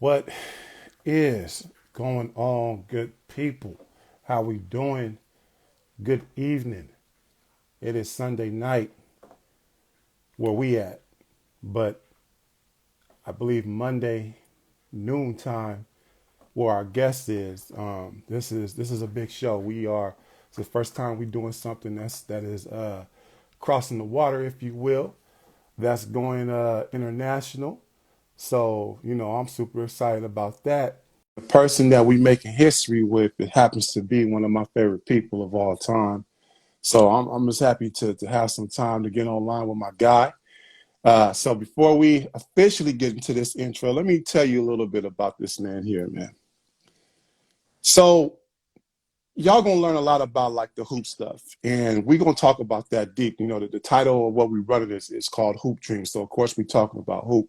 What is going on, good people? How we doing? Good evening. It is Sunday night where we at, but I believe Monday noontime where our guest is. This is a big show. It's the first time we doing something that is crossing the water, if you will. That's going international. So, I'm super excited about that. The person that we making history with, it happens to be one of my favorite people of all time. So I'm just happy to have some time to get online with my guy. So before we officially get into this intro, let me tell you a little bit about this man here, man. So y'all gonna learn a lot about like the hoop stuff, and we're gonna talk about that deep. The title of what we run it is called Hoop Dreams. So of course we're talking about hoop,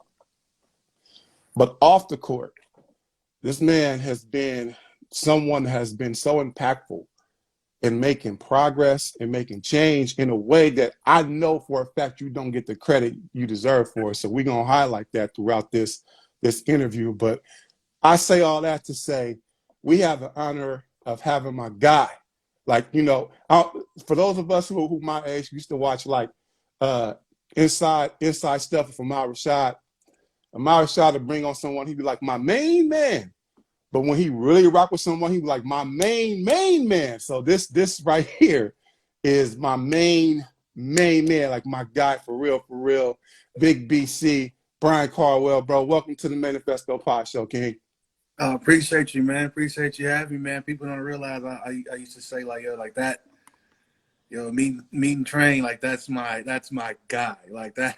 but off the court, this man has been so impactful in making progress and making change in a way that I know for a fact you don't get the credit you deserve for it. So we're gonna highlight that throughout this interview. But I say all that to say we have the honor of having my guy. Like, for those of us who my age used to watch like uh inside stuff from Amar Rashad to bring on someone, he'd be like my main man. But when he really rock with someone, he be like my main man. So this right here is my main man, like my guy for real. Big BC, Brian Carlwell, bro. Welcome to the Manifesto Pod Show, King. Appreciate you, man. Appreciate you having me, man. People don't realize I used to say like like that, meet and train, like that's my guy, like that.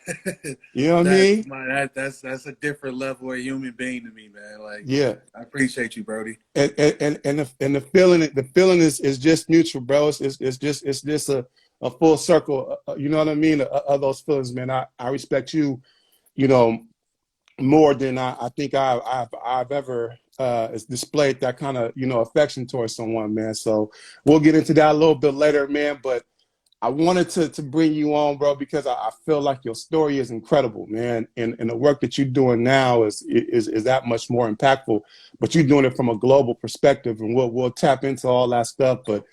You know what I mean? That's a different level of human being to me, man. Like Yeah. I appreciate you, Brody. And the feeling is just mutual, bro. It's just a full circle. You know what I mean? Of those feelings, man. I respect you, you know, more than I think I've ever displayed that kind of affection towards someone, man. So we'll get into that a little bit later, man. But I wanted to bring you on, bro, because I feel like your story is incredible, man, and the work that you're doing now is that much more impactful. But you're doing it from a global perspective, and we'll tap into all that stuff. But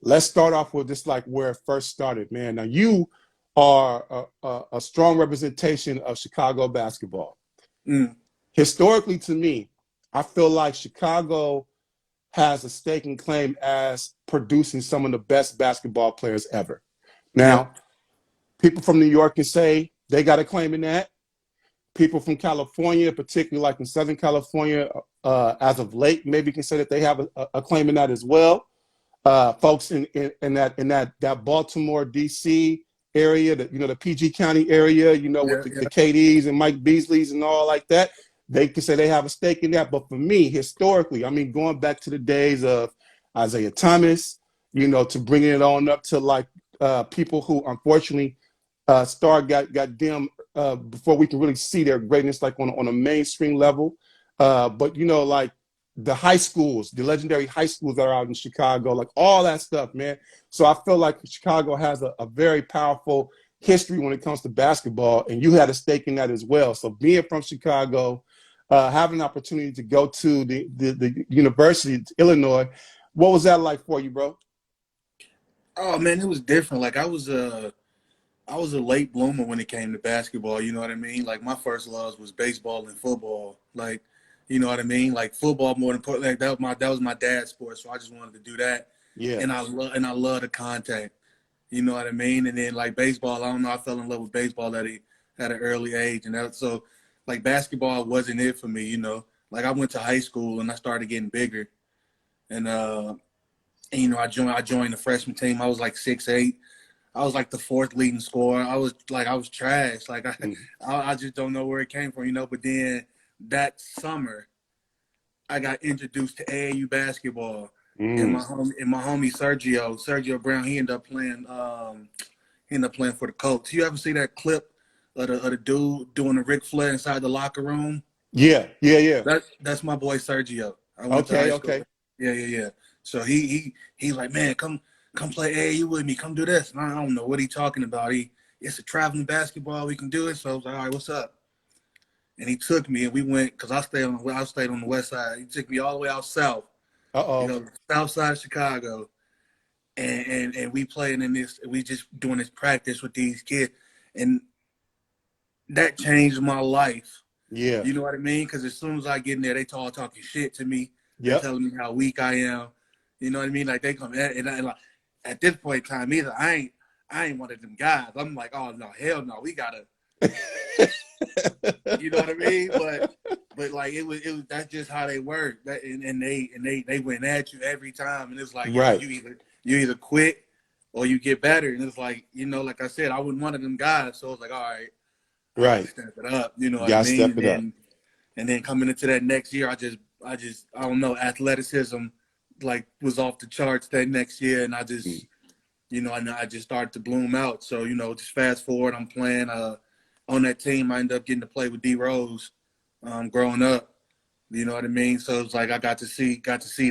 let's start off with just like where it first started, man. Now you are a strong representation of Chicago basketball. Mm. Historically, to me, I feel like Chicago has a stake and claim as producing some of the best basketball players ever. Now, Yep. people from New York can say they got a claim in that. People from California, particularly like in Southern California, as of late, maybe can say that they have a claim in that as well. Folks in that Baltimore, D.C. area, the PG County area, with Yeah. the Yeah. KDs and Mike Beasleys and all like that, they can say they have a stake in that. But for me, historically, I mean, going back to the days of Isaiah Thomas, to bringing it on up to like people who unfortunately got dim before we can really see their greatness, like on a mainstream level. But like the high schools, the legendary high schools that are out in Chicago, like all that stuff, man. So I feel like Chicago has a very powerful history when it comes to basketball, and you had a stake in that as well. So being from Chicago, having an opportunity to go to the University, Illinois, what was that like for you, bro? Oh man, it was different. Like I was a late bloomer when it came to basketball. You know what I mean? Like my first loves was baseball and football. Like, you know what I mean? Like football more than like that was my dad's sport, so I just wanted to do that. Yeah. And I love the contact. You know what I mean? And then like baseball, I don't know, I fell in love with baseball at an early age, and that so like basketball wasn't it for me. Like I went to high school and I started getting bigger, and I joined the freshman team. I was like 6'8". I was like the fourth leading scorer. I was trash. Like Mm. I just don't know where it came from. But then that summer I got introduced to AAU basketball, and Mm. my homie Sergio Brown, he ended up playing for the Colts. You ever see that clip of the dude doing the Ric Flair inside the locker room? Yeah. That's my boy Sergio. I went to high school. Okay. Yeah. So he's like, man, come play AAU with me. Come do this. And I don't know what he's talking about. It's a traveling basketball. We can do it. So I was like, all right, what's up? and he took me, and we went because I stayed on the west side. He took me all the way out south, Uh-oh. south side of Chicago, and we playing in this. We just doing this practice with these kids, and that changed my life. Yeah. You know what I mean? Because as soon as I get in there, they talking shit to me. They're Yep. telling me how weak I am. You know what I mean? Like they come and like, at this point in time, either I ain't one of them guys. I'm like, oh no, hell no, we gotta. You know what I mean? But like it was that's just how they work. That and they went at you every time, and it's like, yo, Right. you either quit or you get better. And it's like, like I said, I wasn't one of them guys, so it's like, all right, I gotta Right. step it up. You know what I Gotta mean? step it up. And then coming into that next year, I don't know, athleticism like was off the charts that next year, and I just and I just started to bloom out. So just fast forward, I'm playing on that team. I ended up getting to play with D Rose growing up. You know what I mean? So it's like I got to see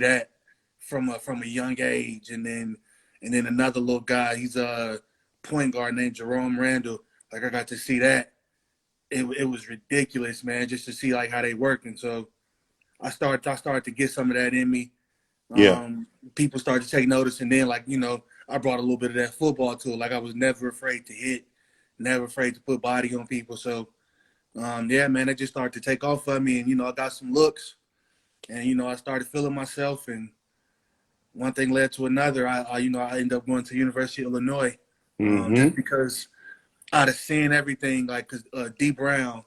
that from a young age, and then another little guy, he's a point guard named Jerome Randall. Like I got to see that. It was ridiculous, man, just to see like how they work. And so I started to get some of that in me. Yeah. People started to take notice, and then I brought a little bit of that football to it. Like I was never afraid to hit, never afraid to put body on people. So yeah, man, it just started to take off for me, and I got some looks, and I started feeling myself, and one thing led to another. I ended up going to University of Illinois, just because I'd have seen everything. Like, cause D Brown,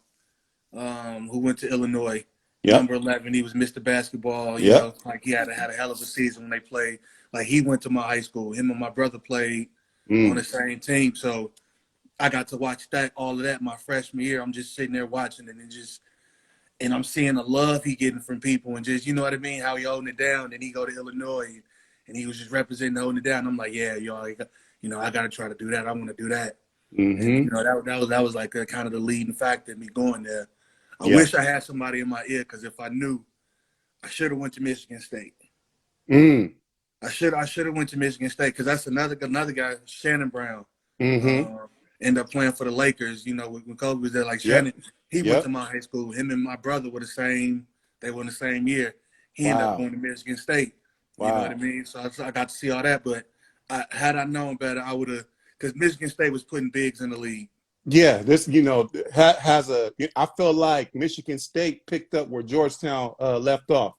who went to Illinois, Yep. number 11, he was Mr. Basketball. Yep. Like he had a hell of a season when they played. Like he went to my high school. Him and my brother played on the same team, so I got to watch all of that my freshman year. I'm just sitting there watching it, and I'm seeing the love he getting from people, and just, you know what I mean, how he holding it down. And he go to Illinois, and he was just representing holding it down. I'm like, yeah, y'all, I got to try to do that. I want to do that. And that was like kind of the leading factor in me going there. I Yeah. wish I had somebody in my ear, because if I knew, I should have went to Michigan State. I should have went to Michigan State, because that's another guy, Shannon Brown. Ended up playing for the Lakers, when Kobe was there. Like Shannon, Yep. he went to Yep. my high school. Him and my brother were the same. They were in the same year. He ended up Wow. going to Michigan State. You know what I Wow. mean? So I got to see all that. But had I known better, I would have, because Michigan State was putting bigs in the league. Yeah, this has a. I feel like Michigan State picked up where Georgetown left off,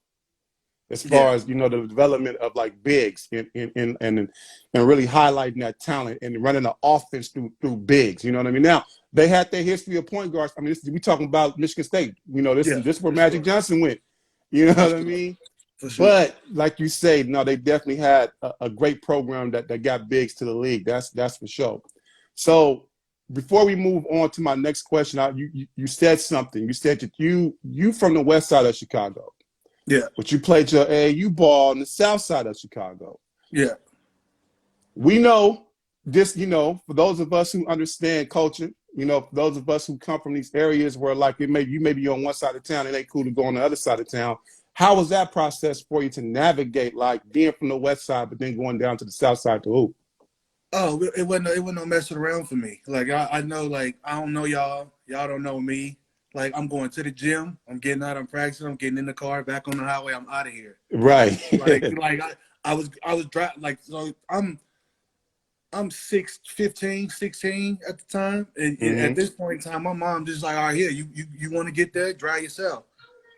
as Yeah, far as the development of like bigs and really highlighting that talent and running the offense through bigs. You know what I mean? Now they had their history of point guards. I mean, we talking about Michigan State. This yeah, is where for Magic sure, Johnson went. You know for what I sure, mean? for sure. But like you say, no, they definitely had a great program that got bigs to the league. That's for sure. So before we move on to my next question, you said something. You said that you from the west side of Chicago, Yeah, but you played your AAU ball on the south side of Chicago. yeah, We know this, for those of us who understand culture, for those of us who come from these areas where like you may be on one side of town, it ain't cool to go on the other side of town. How was that process for you to navigate, like being from the west side, but then going down to the south side to hoop? Oh, it wasn't no messing around for me. Like I know, like I don't know y'all. Y'all don't know me. Like I'm going to the gym. I'm getting out. I'm practicing. I'm getting in the car. Back on the highway. I'm out of here. Right. Like I was driving. Like so I'm 15, 16 at the time, and at this point in time, my mom just like, all right, here, you want to get there, drive yourself.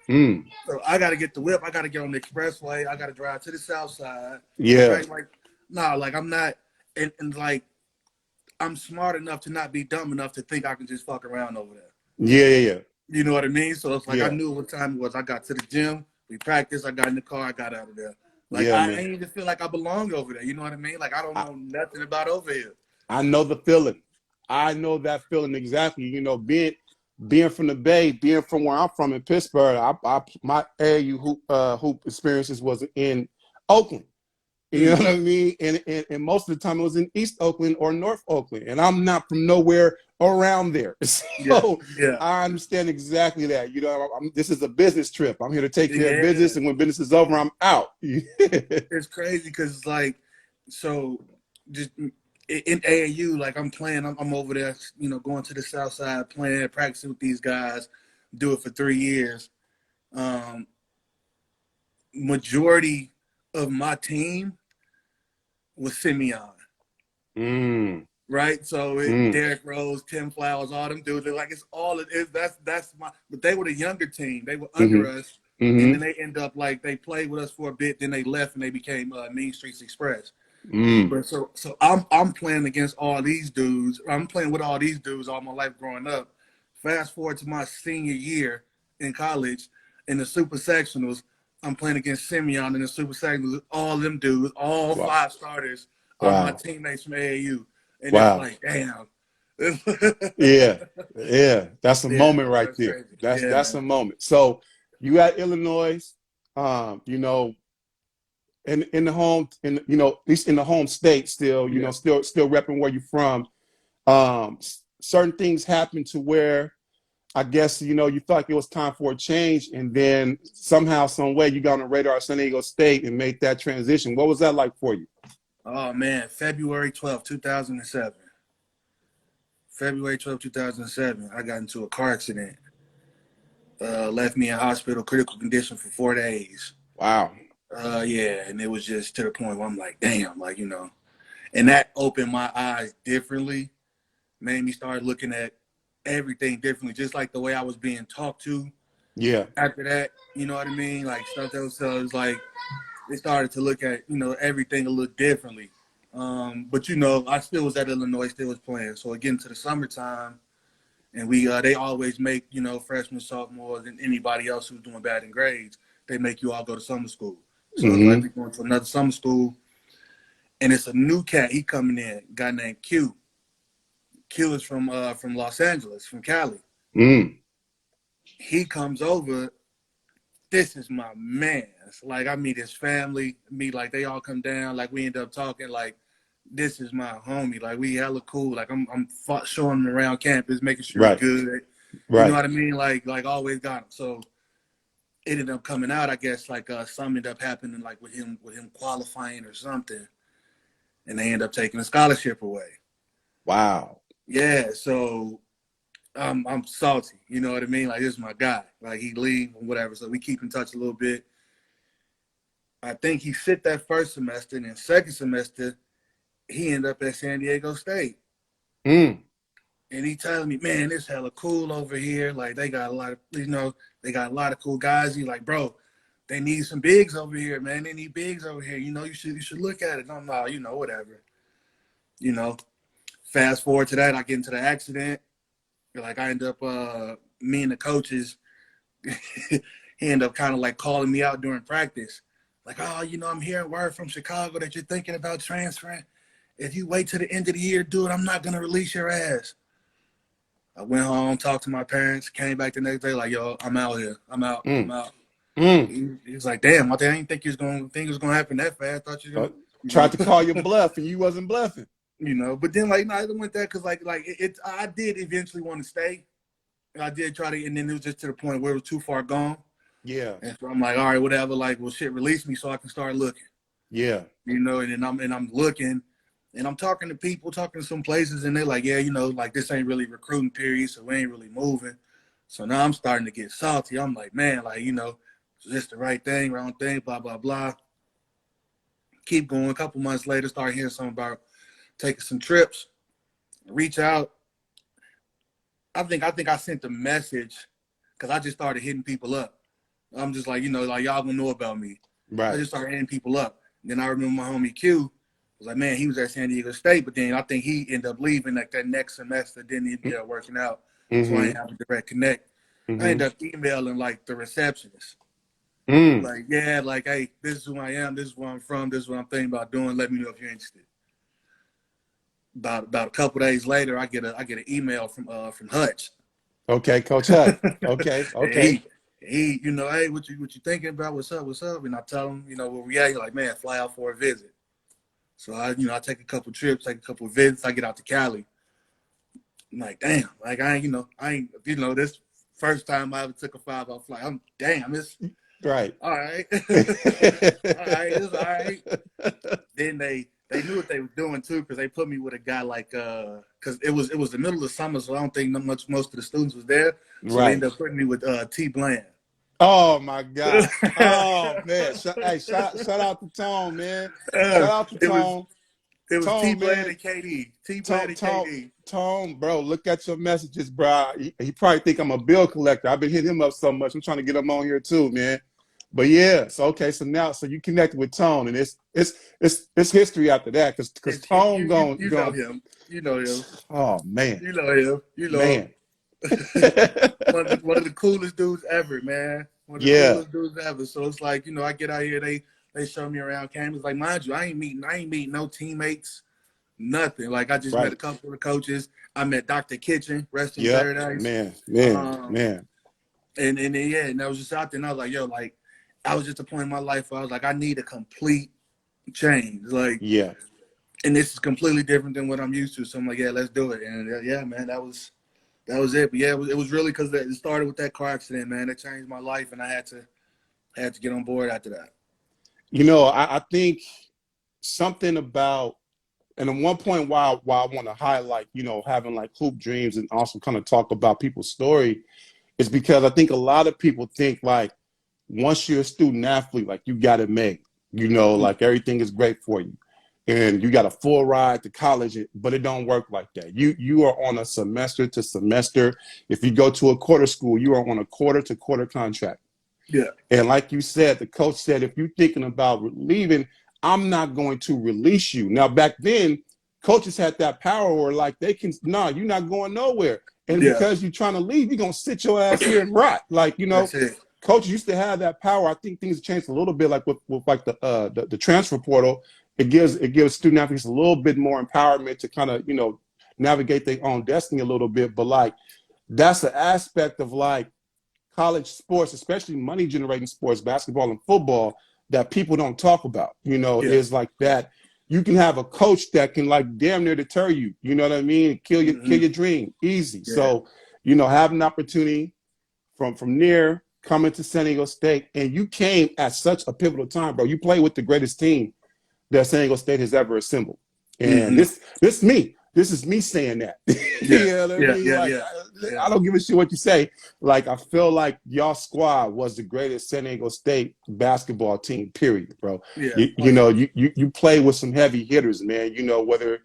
So I got to get the whip. I got to get on the expressway. I got to drive to the south side. Yeah. Right? Like, nah, like I'm not, and like I'm smart enough to not be dumb enough to think I can just fuck around over there. Yeah. You know what I mean? So it's like I Yeah. knew what time it was. I got to the gym. We practiced. I got in the car. I got out of there. Like Yeah, I man. ain't even feel like I belonged over there. You know what I mean? Like I don't know nothing about over here. I know the feeling. I know that feeling exactly. Being from the Bay, being from where I'm from in Pittsburgh, my AAU hoop experiences was in Oakland. You know what I mean? And most of the time it was in East Oakland or North Oakland. And I'm not from nowhere around there. Yeah, So yeah, I understand exactly that. This is a business trip. I'm here to take care of yeah. business. And when business is over, I'm out. It's crazy because it's like, so just in AAU, like I'm playing, I'm over there, going to the south side, playing, practicing with these guys. do it for 3 years. Um, Majority of my team was Simeon, Mm. right? So Mm. Derrick Rose, Tim Flowers, all them dudes. Like it's all it is. That's my. But they were the younger team. They were under Mm-hmm. us, and then Mm-hmm. they end up like they played with us for a bit. Then they left and they became Mean Streets Express. Mm. But so I'm playing against all these dudes. I'm playing with all these dudes all my life growing up. Fast forward to my senior year in college in the super sectionals. I'm playing against Simeon in the super sectionals. All them dudes, all Wow. 5 starters, are my Wow. teammates from AAU, and it's Wow. like, damn. Yeah. Yeah. That's a Yeah, moment right that's there. crazy. That's Yeah, that's man. a moment. So you at Illinois, you know, in the home, in you know, at least in the home state, still, you Yeah. know, still repping where you're from. Certain things happen to where I guess you know you thought it was time for a change, and then somehow, some way, you got on the radar at San Diego State and made that transition. What was that like for you? Oh man, February 12th, 2007. February 12th, 2007. I got into a car accident. Left me in hospital, critical condition for 4 days. Wow. Yeah, and it was just to the point where I'm like, damn, like and that opened my eyes differently, made me start looking at everything differently, just like the way I was being talked to Yeah. after that. You know what I mean? Like stuff that was like they started to look at everything a little differently. But I still was at Illinois, still was playing. So again to the summertime, and we they always make freshmen, sophomores, and anybody else who's doing bad in grades, they make you all go to summer school. So it's like Mm-hmm. we going to another summer school, and it's a new cat. He coming in, a guy named Q. Q is from Los Angeles, from Cali. Mm. He comes over. This is my man. Like I meet his family, meet like they all come down. Like we end up talking. Like this is my homie. Like we hella cool. Like I'm showing him around campus, making sure he Right. good. You know Right. what I mean? Like always got him. So it ended up coming out. I guess like something ended up happening like with him qualifying or something, and they end up taking a scholarship away. Wow. Yeah. So I'm salty. You know what I mean? Like this is my guy. Like he leave or whatever. So we keep in touch a little bit. I think he sit that first semester, and then second semester he ended up at San Diego State. Mm. And he telling me, man, it's hella cool over here. Like they got a lot of, they got a lot of cool guys. He's like, bro, they need some bigs over here, man. They need bigs over here. You should look at it. And I'm like, whatever. You know, fast forward to that, I get into the accident. Like I end up, me and the coaches, he ended up kind of like calling me out during practice. Like, oh, I'm hearing word from Chicago that you're thinking about transferring. If you wait till the end of the year, dude, I'm not gonna release your ass. I went home, talked to my parents, came back the next day, like, yo, I'm out here. I'm out. I'm Mm. out. Mm. He was like, damn, I didn't think it was gonna happen that fast. I thought you Uh, were Tried gonna, to call your bluff, and you wasn't bluffing. But then like, no, I went there because I did eventually want to stay. I did try to, and then it was just to the point where it was too far gone. Yeah. And so I'm like, all right, whatever. Like, well, shit, release me so I can start looking. Yeah. And then I'm looking, and I'm talking to people, talking to some places, and they're like, yeah, like this ain't really recruiting period, so we ain't really moving. So now I'm starting to get salty. I'm like, man, like, is this the right thing, wrong thing, blah, blah, blah. Keep going. A couple months later, start hearing something about taking some trips, reach out. I think I sent the message because I just started hitting people up. I'm just like, like y'all gonna know about me. I Right. just started hitting people up. Then I remember my homie Q was like, man, he was at San Diego State, but then I think he ended up leaving like that next semester. Didn't end up working out, so I Mm-hmm. ain't have a direct connect. I Mm-hmm. ended up emailing like the receptionist, Mm. like, yeah, like, hey, this is who I am, this is where I'm from, this is what I'm thinking about doing. Let me know if you're interested. About a couple days later, I get an email from Hutch. Okay, Coach Hut. Okay. Okay. he, hey, what you thinking about? What's up? And I tell him, where we at. He's like, man, fly out for a visit. So I take a couple trips, take a couple of visits. I get out to Cali. I'm like, damn, like I ain't, this first time I ever took a 5-hour flight. I'm damn, it's Right. all right, all right, it's all right. Then they knew what they were doing too, because they put me with a guy like because it was the middle of summer, so I don't think most of the students was there. So they Right. ended up putting me with T Bland. Oh my God. Oh man. Hey, shout out to Tone, man. Shout out to It was Tone. it was T Tone, Bland man. and KD. T Bland Tone, and Tone, KD. Tone, bro. Look at your messages, bro. He probably think I'm a bill collector. I've been hitting him up so much. I'm trying to get him on here too, man. But yeah, so okay, so you connected with Tone, and it's history after that, because It's Tone you know going. him. You know him. Oh man, You know him. You know man. one of the coolest dudes ever, man. One of the Yeah, coolest dudes ever. So it's like, I get out here, they show me around campus. Like, mind you, I ain't meet no teammates, nothing. Like, I just met a right. couple of coaches. I met Dr. Kitchen, rest in Yep, paradise. man, man, Um, man. and then, yeah, and I was just out there, and I was like, yo, like, I was just at a point in my life where I was like, I need a complete change. Like, Yeah. and this is completely different than what I'm used to. So I'm like, yeah, let's do it. And yeah, man, that was it. But yeah, it was really because it started with that car accident, man. It changed my life, and I had to get on board after that. I think something about, and at one point, why I want to highlight, having like hoop dreams and also kind of talk about people's story, is because I think a lot of people think like once you're a student athlete, like you got it made, like everything is great for you, and you got a full ride to college, but it don't work like that. You are on a semester to semester. If you go to a quarter school, you are on a quarter to quarter contract. Yeah, And like you said, the coach said, if you're thinking about leaving, I'm not going to release you. Now, back then, coaches had that power where like they can, no, you're not going nowhere. And yeah, because you're trying to leave, you're going to sit your ass here and rot. Like, that's it. coaches used to have that power. I think things changed a little bit, like with like the transfer portal. It gives student athletes a little bit more empowerment to kind of, navigate their own destiny a little bit. But like, that's the aspect of like, college sports, especially money generating sports, basketball and football, that people don't talk about, Yeah, is like that. You can have a coach that can like damn near deter you, you know what I mean? Kill hmm your dream easy. yeah, So, have an opportunity from near coming to San Diego State, and you came at such a pivotal time, bro. You played with the greatest team that San Diego State has ever assembled. And hmm this is me saying that. yeah, You know what I yeah, mean? yeah, Like, yeah, yeah, I don't give a shit what you say. Like, I feel like y'all squad was the greatest San Diego State basketball team, period, bro. yeah. You, Oh you know, yeah, you play with some heavy hitters, man. Whether,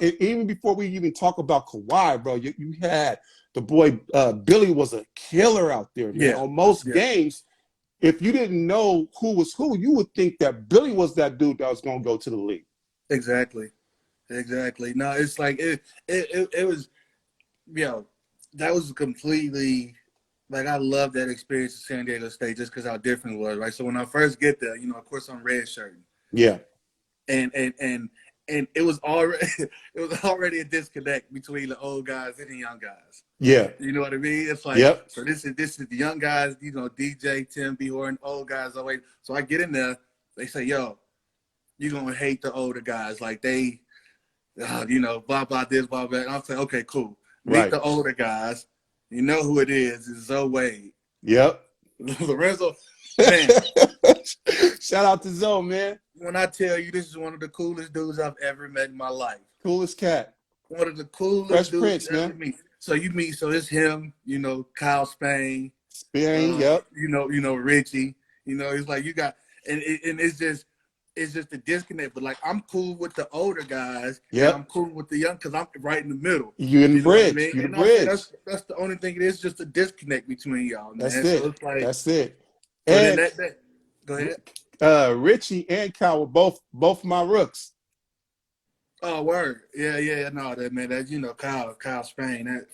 even before we even talk about Kawhi, bro, you had the boy, Billy was a killer out there, man. yeah, On most yeah. games, if you didn't know who was who, you would think that Billy was that dude that was going to go to the league. Exactly, exactly. No, it's like it was, that was completely like I love that experience at San Diego State just because how different it was, right? So when I first get there, of course I'm red shirting. Yeah. And it was already it was already a disconnect between the old guys and the young guys. Yeah. You know what I mean? It's like, Yep. so this is the young guys, DJ, Tim, B. Horton, old guys always. So I get in there, they say, yo, you're gonna hate the older guys. Like they blah blah this, blah blah. And I'll say, okay, cool. Meet Right. the older guys. You know who it is. It's Zoe Wade. Yep. Lorenzo, man, Shout out to Zoe, man. when I tell you this is one of the coolest dudes I've ever met in my life. Coolest cat. One of the coolest Fresh dudes Prince, you ever man. meet. So it's him, Kyle Spain, Spain, yep. Richie. It's like you got, and it's just a disconnect. But like I'm cool with the older guys, and I'm Yep. cool with the young because I'm right in the middle. You in the You know what I bridge. mean? You the And I say bridge. that's the only thing. It is just a disconnect between y'all, That's man. So it. it's like, That's it. so then And that go ahead. Richie and Kyle were both my rooks. Oh, word. Yeah, yeah, no, that man, that Kyle Spain,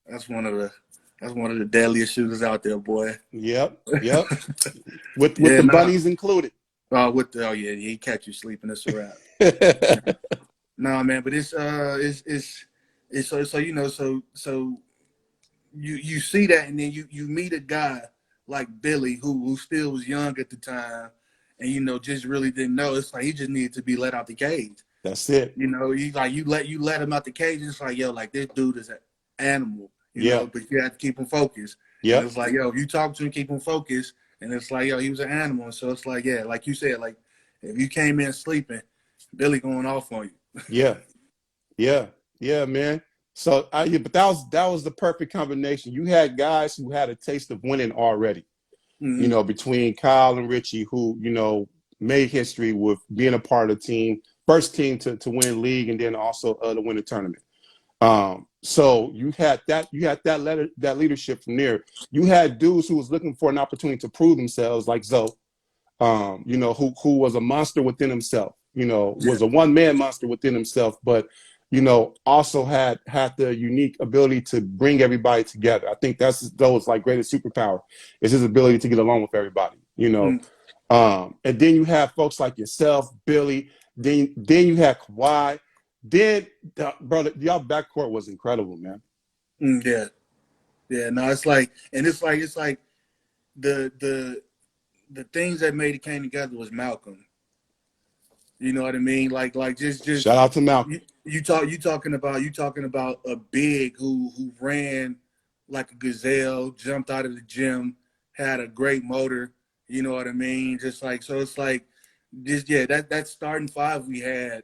that's one of the deadliest shooters out there, boy. Yep. Yep. With Yeah, the no. bunnies included. Yeah, he catch you sleeping. It's a wrap. No, man, but it's so you see that, and then you meet a guy like Billy who still was young at the time, and just really didn't know. It's like he just needed to be let out the cage. That's it. You let him out the cage. It's like, yo, like this dude is an animal, Yeah. but you have to keep him focused. And Yep. it's like, yo, if you talk to him, keep him focused. And it's like, yo, he was an animal. And so it's like, yeah, like you said, like if you came in sleeping, Billy going off on you. Yeah, yeah, yeah, man. So yeah, but that was the perfect combination. You had guys who had a taste of winning already. Mm-hmm. Between Kyle and Richie, who made history with being a part of the team, first team to win league, and then also to win the tournament. So you had that leadership from there. You had dudes who was looking for an opportunity to prove themselves, like Zoe, who was a monster within himself, Yeah. was a one-man monster within himself, but also had the unique ability to bring everybody together. I think that's Zoe's like greatest superpower is his ability to get along with everybody. Mm, And then you have folks like yourself, Billy. Then you had Kawhi. Then, brother, y'all backcourt was incredible, man. yeah. Yeah. No, it's like the the things that made it came together was Malcolm. You know what I mean? Like just Shout out to Malcolm. you talking about a big who ran like a gazelle, jumped out of the gym, had a great motor. You know what I mean? Just like so, it's like just yeah, that starting five we had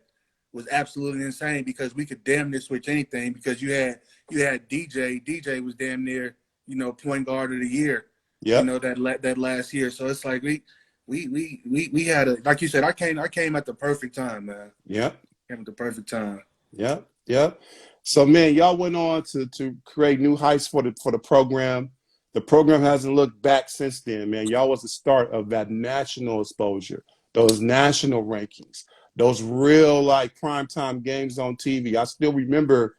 was absolutely insane because we could damn near switch anything because you had DJ. DJ was damn near point guard of the year. Yep, That last year. So it's like we had a like you said. I came at the perfect time, man. yep, Came at the perfect time. yep, yep. So, man, y'all went on to create new heights for the program. The program hasn't looked back since then, man. Y'all was the start of that national exposure, those national rankings, those real like primetime games on TV. I still remember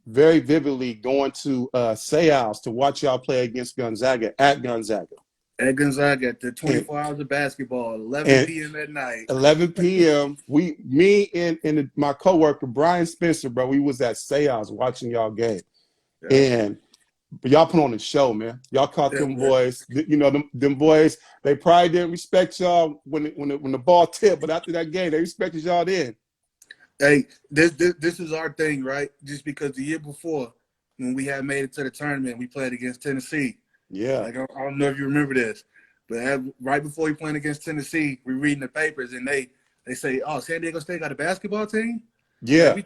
very vividly going to Sayals to watch y'all play against Gonzaga at Gonzaga. At Gonzaga, at the And, 24 hours of basketball, 11 and p.m. at night. 11 p.m. Me and my coworker Brian Spencer, bro, we was at Sayals watching y'all game, Yeah, and but y'all put on the show, man. Y'all caught yeah, them man. boys. Them boys. They probably didn't respect y'all when the ball tipped, but after that game, they respected y'all then. Hey, this is our thing, right? Just because the year before, when we had made it to the tournament, we played against Tennessee. Yeah, Like I don't know if you remember this, but right before we playing against Tennessee, we reading the papers and they say, "Oh, San Diego State got a basketball team." Man, yeah, we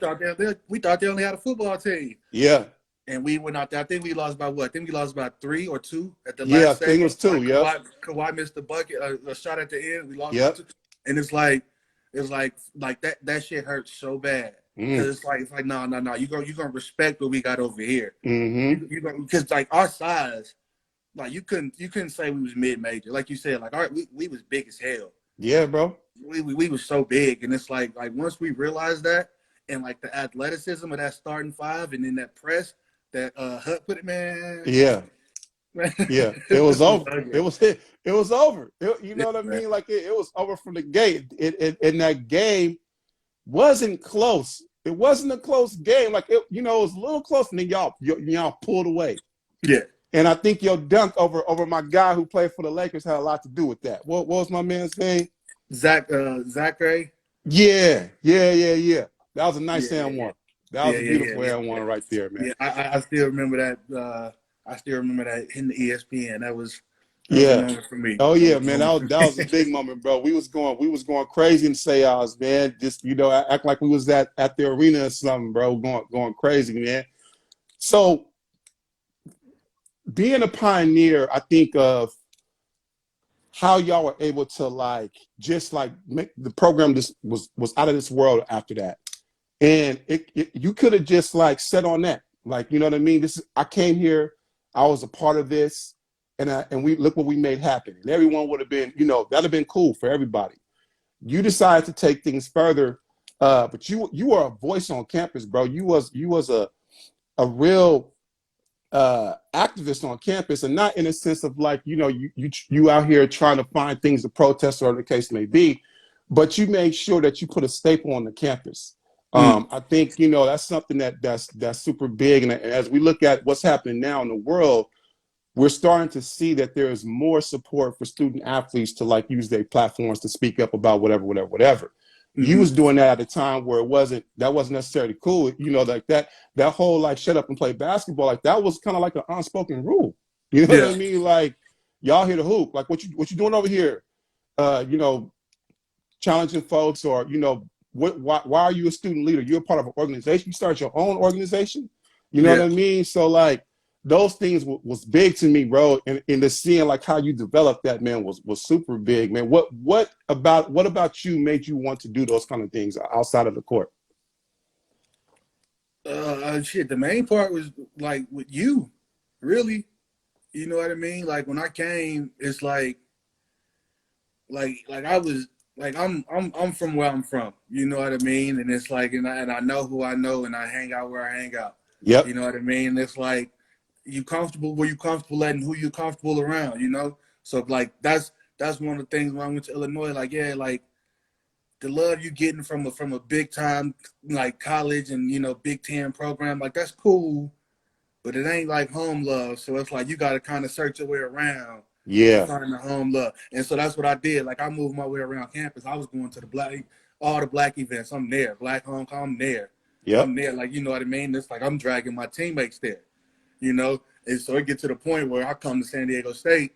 thought they only had a football team. yeah, And we went out there. I think we lost by what? I think we lost by 3 or 2 at the yeah. I last think it second. was two. Like Yep, Kawhi missed the bucket, a shot at the end. We lost by yep. 2, and it's like that shit hurts so bad Mm, because it's like no. You gonna respect what we got over here. mm-hmm. You gonna because like our size, like you couldn't say we was mid major. Like you said, like we was big as hell. Yeah, bro. We was so big, and it's like once we realized that, and like the athleticism of that starting five, and then that press that Hut put it, man. Yeah, Man, yeah. It was it was over. It ugly. was it. It was over. You Yeah, know what I man. mean? Like it was over from the gate. And that game wasn't close. It wasn't a close game. Like it was a little close, and then y'all pulled away. Yeah. And I think your dunk over my guy who played for the Lakers had a lot to do with that. What was my man's name? Zachary. Yeah, yeah, yeah, yeah. That was a Yeah, nice yeah, and yeah, one. That was yeah, a yeah, yeah, beautiful yeah, and yeah. one right there, man. Yeah, I still remember that. I still remember that in the ESPN. That was a Yeah. moment for me. Oh That yeah, was a man. moment for That was a me. big moment, bro. We was going crazy in Sayals, man. Just act like we was at the arena or something, bro. Going crazy, man. So being a pioneer, I think of how y'all were able to like just like make the program just was out of this world after that. And you could have just like set on that. Like, you know what I mean? I came here, I was a part of this, and we look what we made happen. And everyone would have been, that'd have been cool for everybody. You decided to take things further, but you are a voice on campus, bro. You was a real activist on campus, and not in a sense of like you out here trying to find things to protest or the case may be, but you made sure that you put a staple on the campus. Mm, I think that's something that's super big, and as we look at what's happening now in the world, we're starting to see that there is more support for student athletes to like use their platforms to speak up about whatever. You mm-hmm. was doing that at a time where that wasn't necessarily cool. Like that whole like shut up and play basketball, like that was kind of like an unspoken rule. You know what Yeah. I mean? Like y'all here to hoop. Like what you doing over here? Uh, you know, challenging folks, or why are you a student leader? You're a part of an organization. You start your own organization. You know what Yeah. I mean? So like those things was big to me, bro. And the seeing like how you developed that, man, was super big, man. What about you made you want to do those kind of things outside of the court? Shit. The main part was like with you, really. You know what I mean? Like when I came, it's like I was like I'm from where I'm from. You know what I mean? And it's like and I know who I know, and I hang out where I hang out. You Yep. know what I mean? And it's like you comfortable where you comfortable at, and who you comfortable around. You know, so like that's one of the things when I went to Illinois. Like yeah, like the love you getting from a big time like college and Big Ten program, like that's cool, but it ain't like home love. So it's like you got to kind of search your way around to Yeah. find the home love. And so that's what I did. Like I moved my way around campus. I was going to all the black events. I'm there. Black homecoming, I'm there. I'm Yep. there. Like, you know what I mean? It's like I'm dragging my teammates there, you know? And so it gets to the point where I come to San Diego State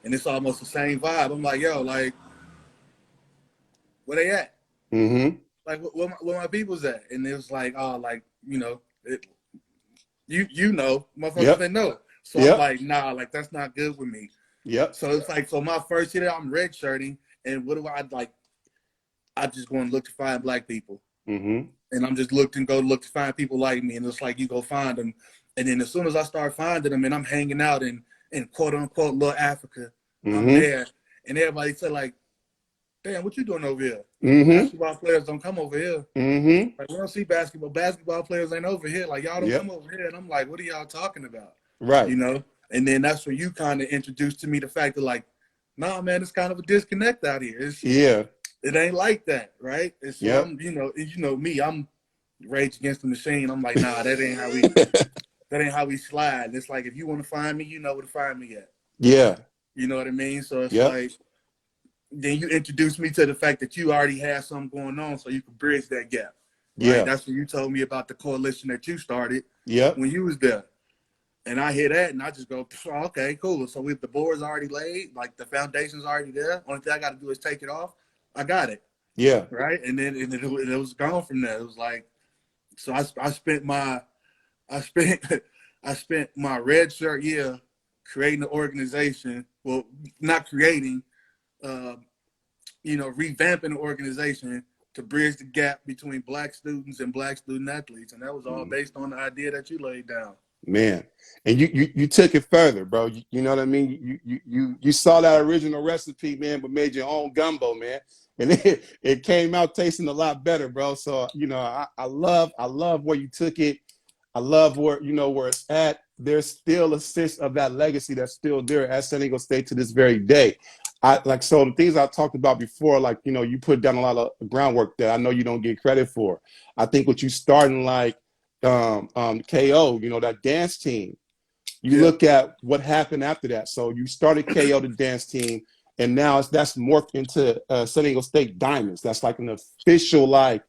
and it's almost the same vibe. I'm like, yo, like, where they at? Mm-hmm. Like, where my people's at? And it was like, oh, like, motherfuckers Yep. they know. So I'm Yep. like, nah, like that's not good with me. Yep. So it's like, so my first year I'm redshirting, and what do I like? I just go and look to find black people, Mm-hmm. and I'm just look to find people like me, and it's like you go find them, and then as soon as I start finding them, and I'm hanging out in quote unquote little Africa, I'm Mm-hmm. there, and everybody said like, damn, what you doing over here? Mm-hmm. Basketball players don't come over here. Mm-hmm. Like we don't see basketball. Basketball players ain't over here. Like y'all don't come Yep. over here, and I'm like, what are y'all talking about? Right. You know? And then that's when you kind of introduced to me the fact that like, nah, man, it's kind of a disconnect out here. Yeah. It ain't like that, right? And so Yep. me, I'm Rage Against the Machine. I'm like, nah, that ain't how we slide. And it's like if you want to find me, you know where to find me at. Yeah. You know what I mean? So it's Yep. like then you introduced me to the fact that you already had something going on, so you could bridge that gap, right? Yeah. That's when you told me about the coalition that you started Yep. when you was there. And I hear that, and I just go, oh, okay, cool. So if the board's already laid, like the foundation's already there, only thing I got to do is take it off. I got it, Yeah. right? And then it was gone from there. It was like, so I spent my I spent I spent my red shirt year creating an organization. Well, not creating, uh, revamping the organization to bridge the gap between black students and black student athletes, and that was all Mhm. based on the idea that you laid down. Man, and you took it further, bro. You know what I mean? You saw that original recipe, man, but made your own gumbo, man, and it came out tasting a lot better, bro. So I love where you took it. I love where it's at. There's still a sense of that legacy that's still there at San Diego State to this very day. So the things I talked about before, like you put down a lot of groundwork that I know you don't get credit for. I think what you starting like KO, that dance team. You Yeah. look at what happened after that. So you started KO, the dance team, and now that's morphed into San Diego State Diamonds. That's like an official, like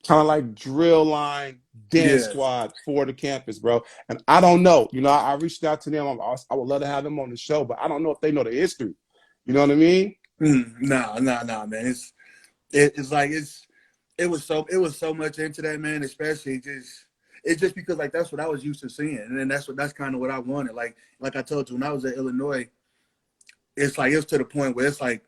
kind of like drill line dance Yes. squad for the campus, bro. And I don't know. I reached out to them. I would love to have them on the show, but I don't know if they know the history. You know what I mean? No, man. It's like it was so much into that, man. Especially it's just because like that's what I was used to seeing, and then that's kind of what I wanted. Like I told you when I was at Illinois, it's like it's to the point where it's like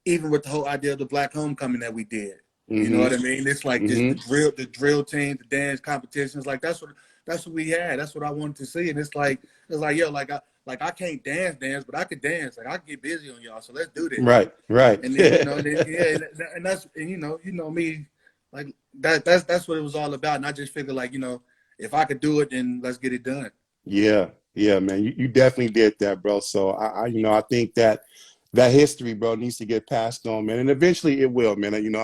even with the whole idea of the black homecoming that we did. You know Mm-hmm. what I mean? It's like just Mm-hmm. the drill team, the dance competitions. Like that's what we had. That's what I wanted to see. And it's like yo, I can't dance, but I could dance. Like I can get busy on y'all. So let's do this. Right. Right. And then yeah, and that's and me, like that's what it was all about. And I just figured like if I could do it, then let's get it done. Yeah, yeah, man. You definitely did that, bro. So I think that history, bro, needs to get passed on, man. And eventually it will, man.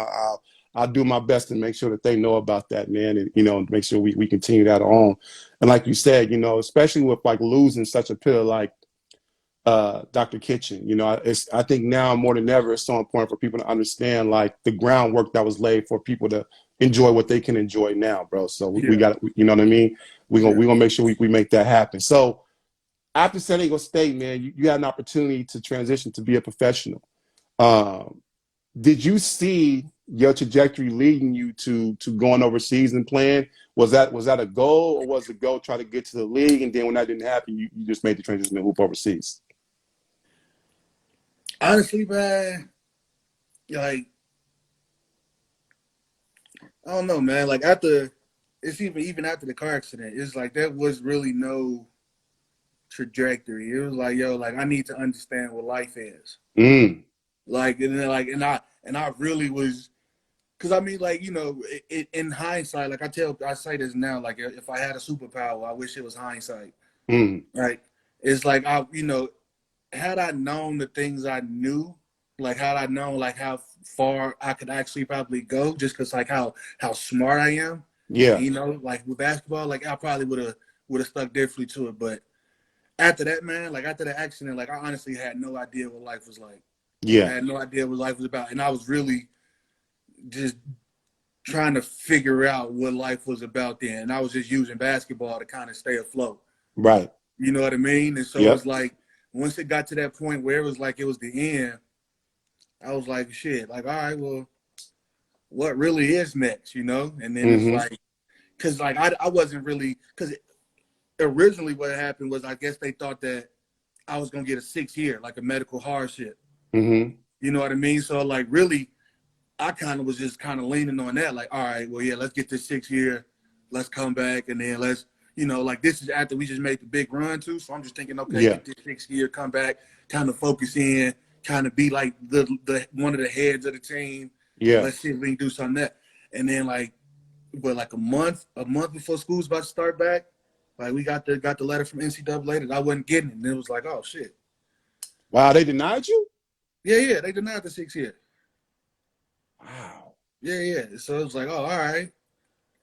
I'll do my best to make sure that they know about that, man, and make sure we continue that on. And like you said, especially with like losing such a pillar like Dr. Kitchen, I think now more than ever it's so important for people to understand like the groundwork that was laid for people to enjoy what they can enjoy now, bro. So we Yeah, got, you know what I mean? yeah, We gonna make sure we make that happen. So after San Diego State, man, you had an opportunity to transition to be a professional. Um, did you see your trajectory leading you to going overseas and playing? Was that a goal, or was the goal try to get to the league, and then when that didn't happen, you just made the transition to hoop overseas? Honestly, man, like I don't know, man. Like after it's even after the car accident, it's like there was really no trajectory. It was like, yo, like I need to understand what life is. Mm, Like and then like and I really was because I mean like in hindsight, like I say this now, like if I had a superpower, I wish it was hindsight. mm, Right? It's like had I known the things I knew, like had I known like how far I could actually probably go, just because like how smart I am, and yeah, like with basketball, like I probably would have stuck differently to it. But after that, man, like after the accident, like I honestly had no idea what life was like. I yeah, had no idea what life was about, and I was really just trying to figure out what life was about then. And I was just using basketball to kind of stay afloat. right, You know what I mean? And so it's yep, like once it got to that point where it was like it was the end, I was like, shit, like, all right, well, what really is next, And then it's mm-hmm, like, because like I wasn't really, because originally what happened was I guess they thought that I was gonna get a 6 year, like a medical hardship. mm-hmm, You know what I mean? So like really, I kind of was just kind of leaning on that, like, all right, well, yeah, let's get this 6 year, let's come back, and then let's, like this is after we just made the big run too. So I'm just thinking, okay, yeah, get this 6 year, come back, kind of focus in, kind of be like the one of the heads of the team, and yeah, let's see if we can do something that. And then like, but like a month before school's about to start back, like we got the letter from NCAA that I wasn't getting it, and it was like, oh shit, wow, they denied you? yeah, they denied the 6 year, Wow, yeah. So it was like, oh, all right.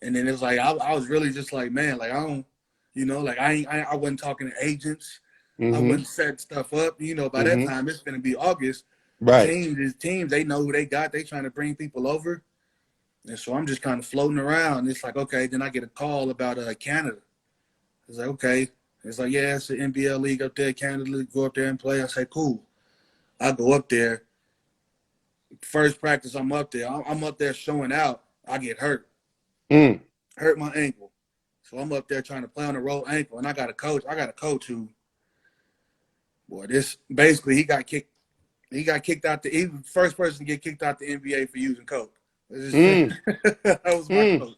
And then it's like I was really just like, man, like I don't, like I wasn't talking to agents, I mm-hmm, wasn't setting stuff up. By that mm-hmm, time it's gonna be August. right, Teams, they know who they got. They trying to bring people over, and so I'm just kind of floating around. It's like okay, then I get a call about Canada. It's like okay, it's like yeah, it's the NBL league up there, Canada. Go up there and play. I say cool. I go up there. First practice, I'm up there. I'm up there showing out. I get mm, hurt my ankle. So I'm up there trying to play on a rolled ankle, and I got a coach. Who, boy, this basically he got kicked. He got kicked out. He was the first person to get kicked out the NBA for using coke. mm, That was my mm, coach.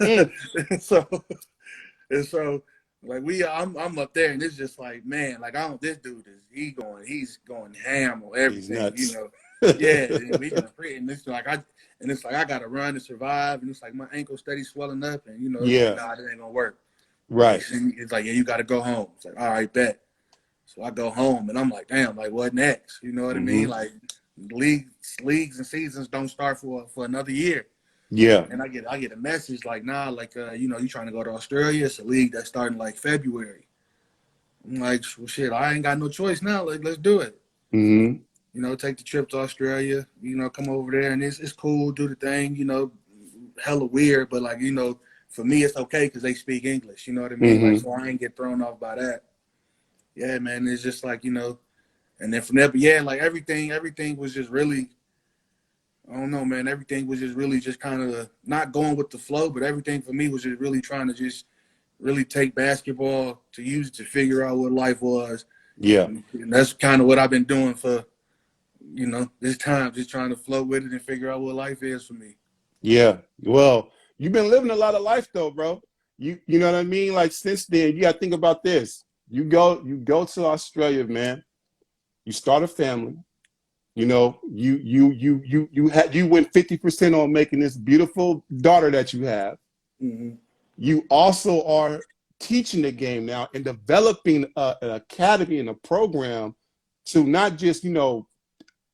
mm. so and so like I'm up there, and it's just like man, like I don't. This dude he's going ham on He's everything, nuts. Yeah, and we gonna pray, and it's like I gotta run to survive, and it's like my ankle steady swelling up, and it's like Yeah, nah, it ain't gonna work. Like right. it's like yeah, you gotta go home. It's like all right, bet. So I go home, and I'm like, damn, like what next? You know what I mean? Mm-hmm. Like leagues and seasons don't start for another year. Yeah, And I get a message like, nah, like you trying to go to Australia? It's a league that's starting like February. I'm like, well, shit, I ain't got no choice now. Like, let's do it. mm-hmm. Take the trip to Australia. Come over there, and it's cool, do the thing. Hella weird, but like for me, it's okay because they speak English. You know what I mean? Like, Mm-hmm. so I ain't get thrown off by that. Yeah, man, it's just like and then from there, but yeah, like everything was just really. I don't know, man. Everything was just really just kind of not going with the flow, but everything for me was just really trying to just really take basketball to use it to figure out what life was. Yeah, And that's kind of what I've been doing for, this time, just trying to flow with it and figure out what life is for me. yeah. Well, you've been living a lot of life though, bro. You know what I mean? Like since then, you gotta think about this. You go to Australia, man. You start a family. You went 50% on making this beautiful daughter that you have. Mm-hmm. You also are teaching the game now and developing an academy and a program to not just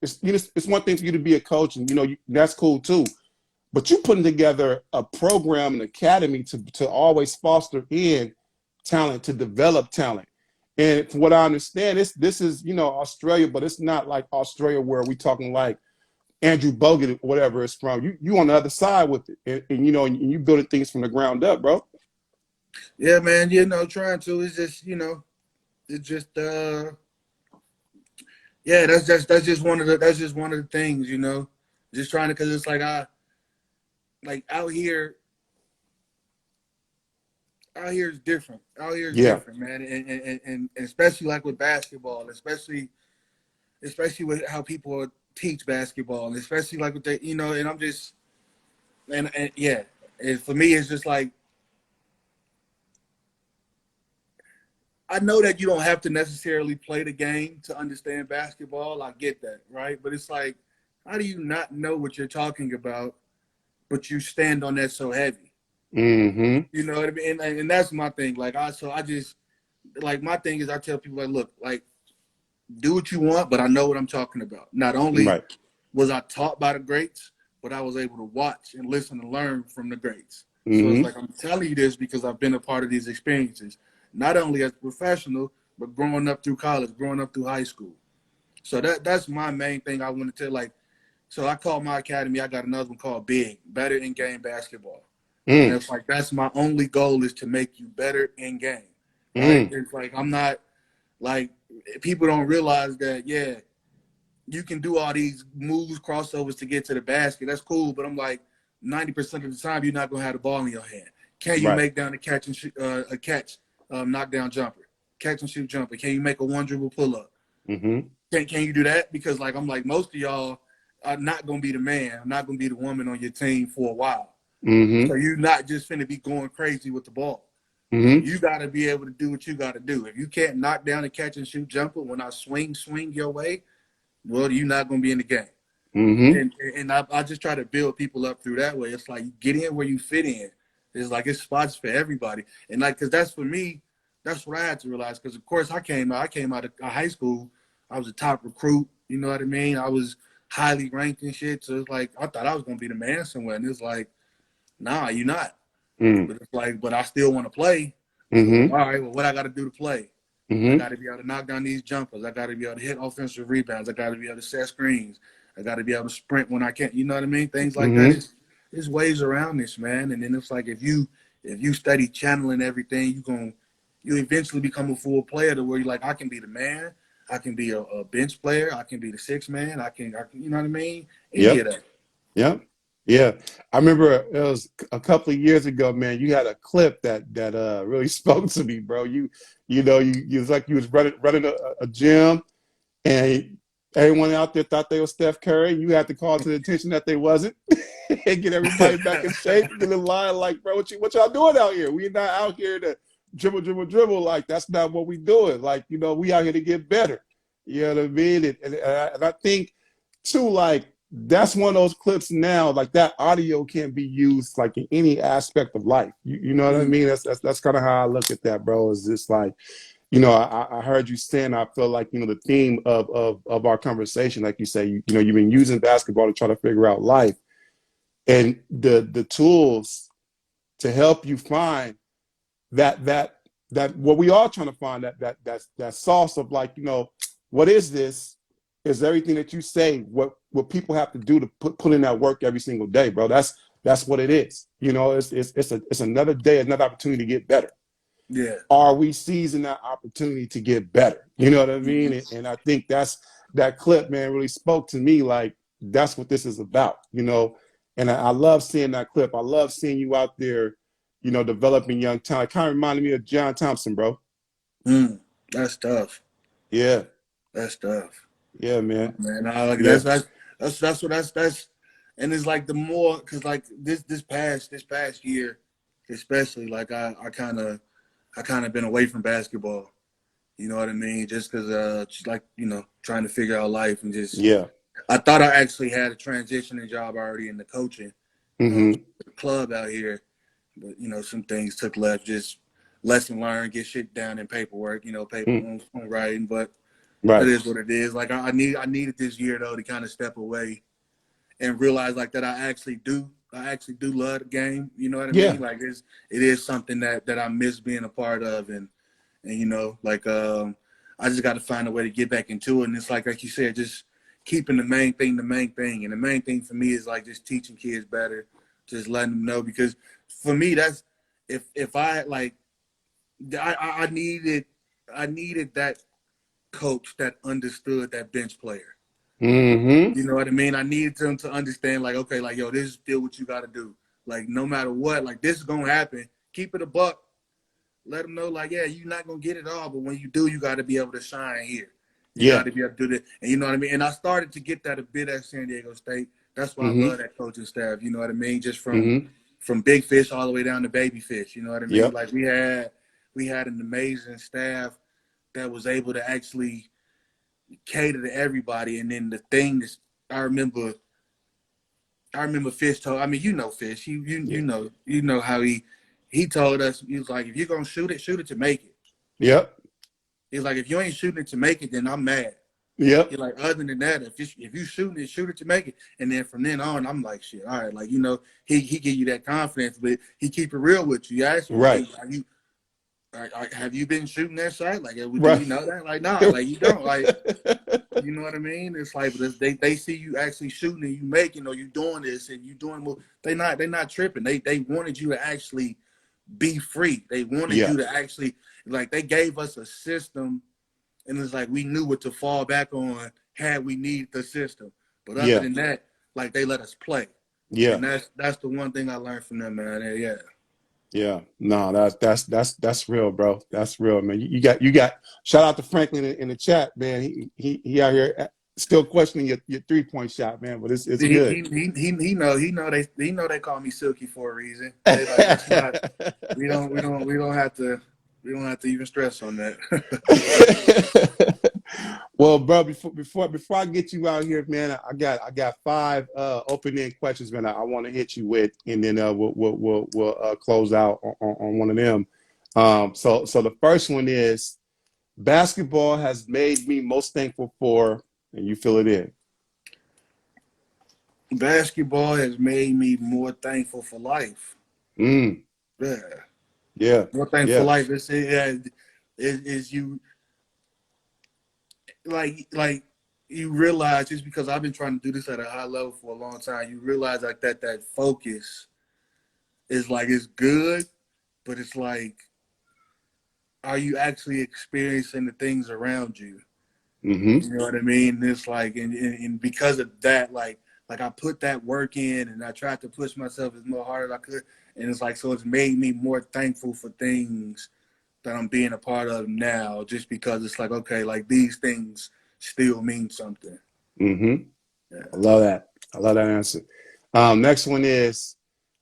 it's one thing for you to be a coach and that's cool too, but you putting together a program and academy to always foster in talent, to develop talent. And from what I understand, this is Australia, but it's not like Australia where we talking like Andrew Bogut or whatever it's from. You on the other side with it, and you building things from the ground up, bro. Yeah, man. Trying to. It's just it's just yeah. That's just one of the things. Just trying to, because it's like like out here is different. Out here is Yeah. different, man, and especially like with basketball, especially with how people teach basketball, and especially like with the, and I'm just and yeah, and for me it's just like I know that you don't have to necessarily play the game to understand basketball. I get that, right? But it's like, how do you not know what you're talking about, but you stand on that so heavy? Mm-hmm. You know what I mean? And that's my thing. Like I just like my thing is I tell people like, look, like do what you want, but I know what I'm talking about. Not only Right. was I taught by the greats, but I was able to watch and listen and learn from the greats. So it's Mm-hmm. like I'm telling you this because I've been a part of these experiences, not only as a professional, but growing up through college, growing up through high school. So that's my main thing I want to tell. Like, so I call my academy. I got another one called Big, Better in Game Basketball, and Mm. it's like that's my only goal is to make you better in game. Right? Mm. It's like I'm not like people don't realize that. Yeah, you can do all these moves, crossovers to get to the basket. That's cool, but I'm like 90% of the time you're not gonna have the ball in your hand. Can you Right. make down a catch and shoot, a catch, knockdown jumper, catch and shoot jumper? Can you make a one dribble pull up? Mm-hmm. Can you do that? Because like I'm like most of y'all are not gonna be the man, I'm not gonna be the woman on your team for a while. So Mm-hmm. you're not just finna be going crazy with the ball. Mm-hmm. You got to be able to do what you got to do. If you can't knock down a catch and shoot jumper when I swing your way, well, you're not going to be in the game. Mm-hmm. And I just try to build people up through that way. It's like you get in where you fit in. It's like it's spots for everybody. And like, cause that's for me, that's what I had to realize. Cause of course I came out of high school. I was a top recruit. You know what I mean? I was highly ranked and shit. So it's like, I thought I was going to be the man somewhere. And it's like, nah, you're not. Mm. But it's like, but I still want to play. So all Mm-hmm. right, well, what I got to do to play? I Mm-hmm. got to be able to knock down these jumpers. I got to be able to hit offensive rebounds. I got to be able to set screens. I got to be able to sprint when I can't. You know what I mean? Things like that. Mm-hmm. It's ways around this, man. And then it's like if you study channeling everything, you eventually become a full player to where you're like I can be the man. I can be a bench player. I can be the six man. I can you know what I mean? Any of Yep. that. Yep. Yeah. I remember it was a couple of years ago, man. You had a clip that really spoke to me, bro. You was like you was running a gym, and everyone out there thought they were Steph Curry. You had to call to the attention that they wasn't, and get everybody back in shape. Get in line, like, bro, what y'all doing out here? We're not out here to dribble, dribble, dribble. Like that's not what we doing. Like we out here to get better. You know what I mean? And I think too, like that's one of those clips now. Like that audio can be used like in any aspect of life. You know what I Mm, mean? That's kind of how I look at that, bro. Is just like I heard you saying, I feel like, the theme of our conversation, like you say, you've been using basketball to try to figure out life and the tools to help you find that what we are trying to find that sauce of like, what is this? Is everything that you say what people have to do to put in that work every single day, bro. That's what it is. It's another day, another opportunity to get better. yeah. Are we seizing that opportunity to get better? You know what I mean? Mm-hmm. And I think that clip, man, really spoke to me. Like that's what this is about. And I love seeing that clip. I love seeing you out there, developing young talent. Kind of reminded me of John Thompson, bro. Mm, that's tough. Yeah, That's tough. yeah, Oh, man. man, I like Yeah, that's what that's and it's like the more because like this past year, especially like I kind of been away from basketball. You know what I mean? Just because just like trying to figure out life and just yeah. I thought I actually had a transitioning job already in the coaching Mm-hmm. club out here, but some things took left. Just lesson learned, get shit down in paperwork. Paper Mm. on writing, but it Right. is what it is. Like I needed this year though to kind of step away and realize like that I actually do love the game. You know what I Yeah. mean? Like it is something that I miss being a part of, and like I just got to find a way to get back into it. And it's like you said, just keeping the main thing, and the main thing for me is like just teaching kids better, just letting them know because for me that's if I like I needed that coach that understood that bench player. Mm-hmm. You know what I mean? I needed them to understand, like, okay, like, yo, this is still what you got to do. Like, no matter what, like, this is gonna happen. Keep it a buck. Let them know, like, yeah, you're not gonna get it all, but when you do, you got to be able to shine here. You got Yeah. to be able to do that, and you know what I mean. And I started to get that a bit at San Diego State. That's why I Mm-hmm. love that coaching staff. You know what I mean? Just Mm-hmm. from big fish all the way down to baby fish. You know what I mean? Yep. Like we had an amazing staff that was able to actually cater to everybody. And then the thing is, I remember I remember Fish told. I mean, you know Fish. Yeah. You know how he told us. He was like, if you're gonna shoot it to make it. Yep. He's like, if you ain't shooting it to make it, then I'm mad. Yep. He's like, other than that, if you shooting it, shoot it to make it. And then from then on, I'm like, shit, all right, like he give you that confidence, but he keep it real with you. You ask him, Right. hey, have you been shooting that shot? Like, do Right. we know that? Like, nah, like you don't. Like, you know what I mean? It's like, but they see you actually shooting and you making or you doing this and you doing well. They not tripping. They wanted you to actually be free. They wanted Yeah. you to actually like they gave us a system, and it's like we knew what to fall back on had we needed the system. But other Yeah. than that, like they let us play, Yeah. and that's the one thing I learned from them, man. Yeah. Yeah, no, that's real, bro. That's real, man. You got. Shout out to Franklin in the chat, man. He out here still questioning your 3-point shot, man. But it's He good. he he know they call me Silky for a reason. They like it's not we don't have to even stress on that. Well, bro, before I get you out here, man, I got 5 open-end questions, man. I want to hit you with, and then we'll close out on one of them. So the first one is basketball has made me most thankful for, and you fill it in. Basketball has made me more thankful for life. Mm, Yeah, yeah, more thankful for yeah, life. Is you like you realize just because I've been trying to do this at a high level for a long time, you realize like that focus is like it's good, but it's like, are you actually experiencing the things around you? mm-hmm, You know what I mean? It's like, and because of that, like I put that work in, and I tried to push myself as more hard as I could, and it's like so it's made me more thankful for things that I'm being a part of now, just because it's like okay, like these things still mean something. mm-hmm. Yeah. I love that. I love that answer. Next one is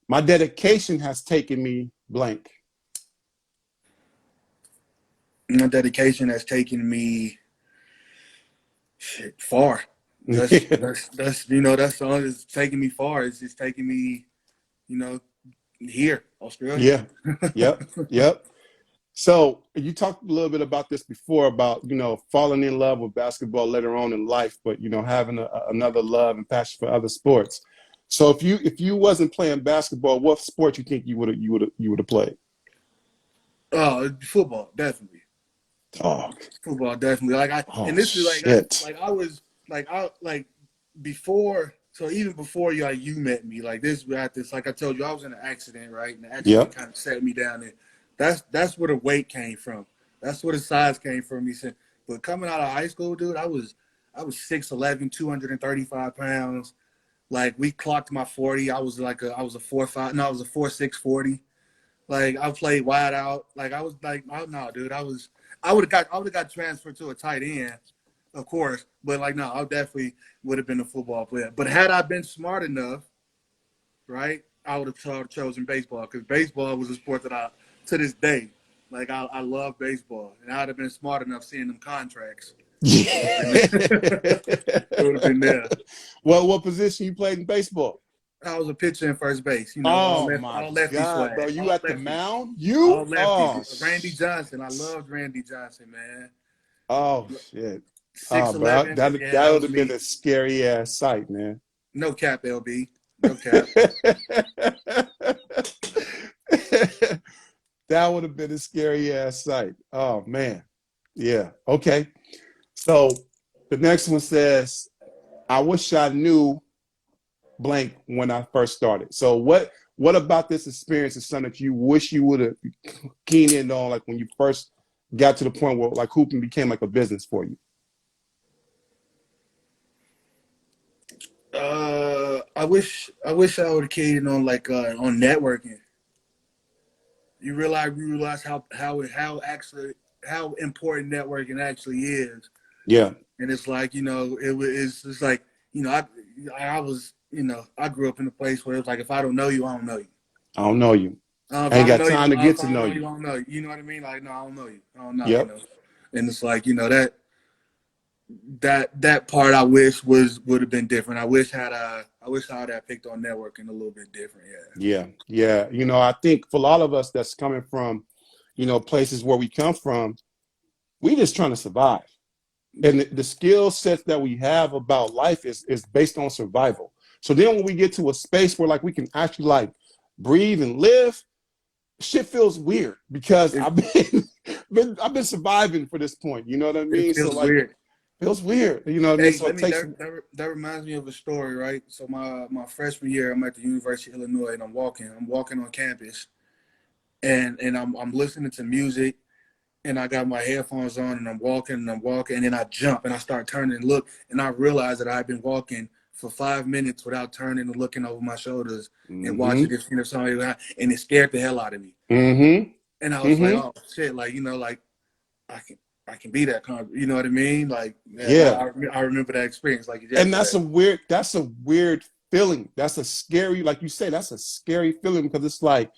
my dedication has taken me blank. My dedication has taken me shit far. That's that's all it's taking me far. It's just taking me, you know, here, Australia. Yeah. Yep. Yep. So you talked a little bit about this before about, falling in love with basketball later on in life, but, having another love and passion for other sports. So if you wasn't playing basketball, what sport you think you would have played? Oh, football, definitely. Dog. Football, definitely. Oh And this is like that's shit. like I was I like before. So even before you met me, like this, at this, like I told you, I was in an accident, right? And the accident Yep. kind of set me down, and that's where the weight came from. That's where the size came from. But coming out of high school, dude, I was 6'11", 235 pounds. Like we clocked my 40. I was a 4'5". No, I was a 4'6", 40. Like I played wide out. Like I was like, oh, no, dude, I would have got transferred to a tight end, of course. But like, no, I definitely would have been a football player. But had I been smart enough, right, I would have chosen baseball because baseball was a sport that to this day, like I love baseball, and I'd have been smart enough seeing them contracts. It would have been, it would have been there. Well, what position you played in baseball? I was a pitcher in first base, Oh my all lefty God, swag, bro! You all at the lefty. mound? All You? lefties. Oh, Randy Johnson. I loved Randy Johnson, man. oh shit. Oh, bro, 6'11". Yeah, that that would was have been me. a scary ass sight, man. No cap, LB. No cap. That would have been a scary ass sight. Oh man. Yeah. Okay. So the next one says, I wish I knew blank when I first started. So what about this experience is something that you wish you would have keyed in on, like when you first got to the point where like hooping became like a business for you? I wish I would have keyed on like on networking. You realize how important networking actually is, Yeah, and it's like it's like I was I grew up in a place where it was like if I don't know you, I don't know you. I don't know you. If I I ain't don't got know you, time to get if to I don't know know you, you. I don't know you. You know what I mean? Like no, I don't know you. I don't know. Yep. And it's like that part I wish would have been different. I wish I would have picked on networking a little bit different. Yeah. Yeah. Yeah. I think for a lot of us that's coming from, places where we come from, we just trying to survive. And the skill sets that we have about life is based on survival. So then when we get to a space where like we can actually like breathe and live, shit feels weird because It I've I've been surviving for this point. You know what I it mean? So feels like weird. feels weird. You know what I mean? Hey, So it takes. that reminds me of a story, right? So my freshman year, I'm at the University of Illinois, and I'm walking on campus, and I'm listening to music, and I got my headphones on, and I'm walking, and then I jump, and I start turning and look, and I realize that I've been walking for 5 minutes without turning and looking over my shoulders and Mm-hmm. watching this, somebody, and it scared the hell out of me, Mm-hmm. and I was like, Mm-hmm. oh shit, like like I can. I can be that kind of, you know what I mean? Like, yeah, Yeah. I remember that experience like And yesterday. that's a weird feeling. That's a scary, like you say, that's a scary feeling because it's like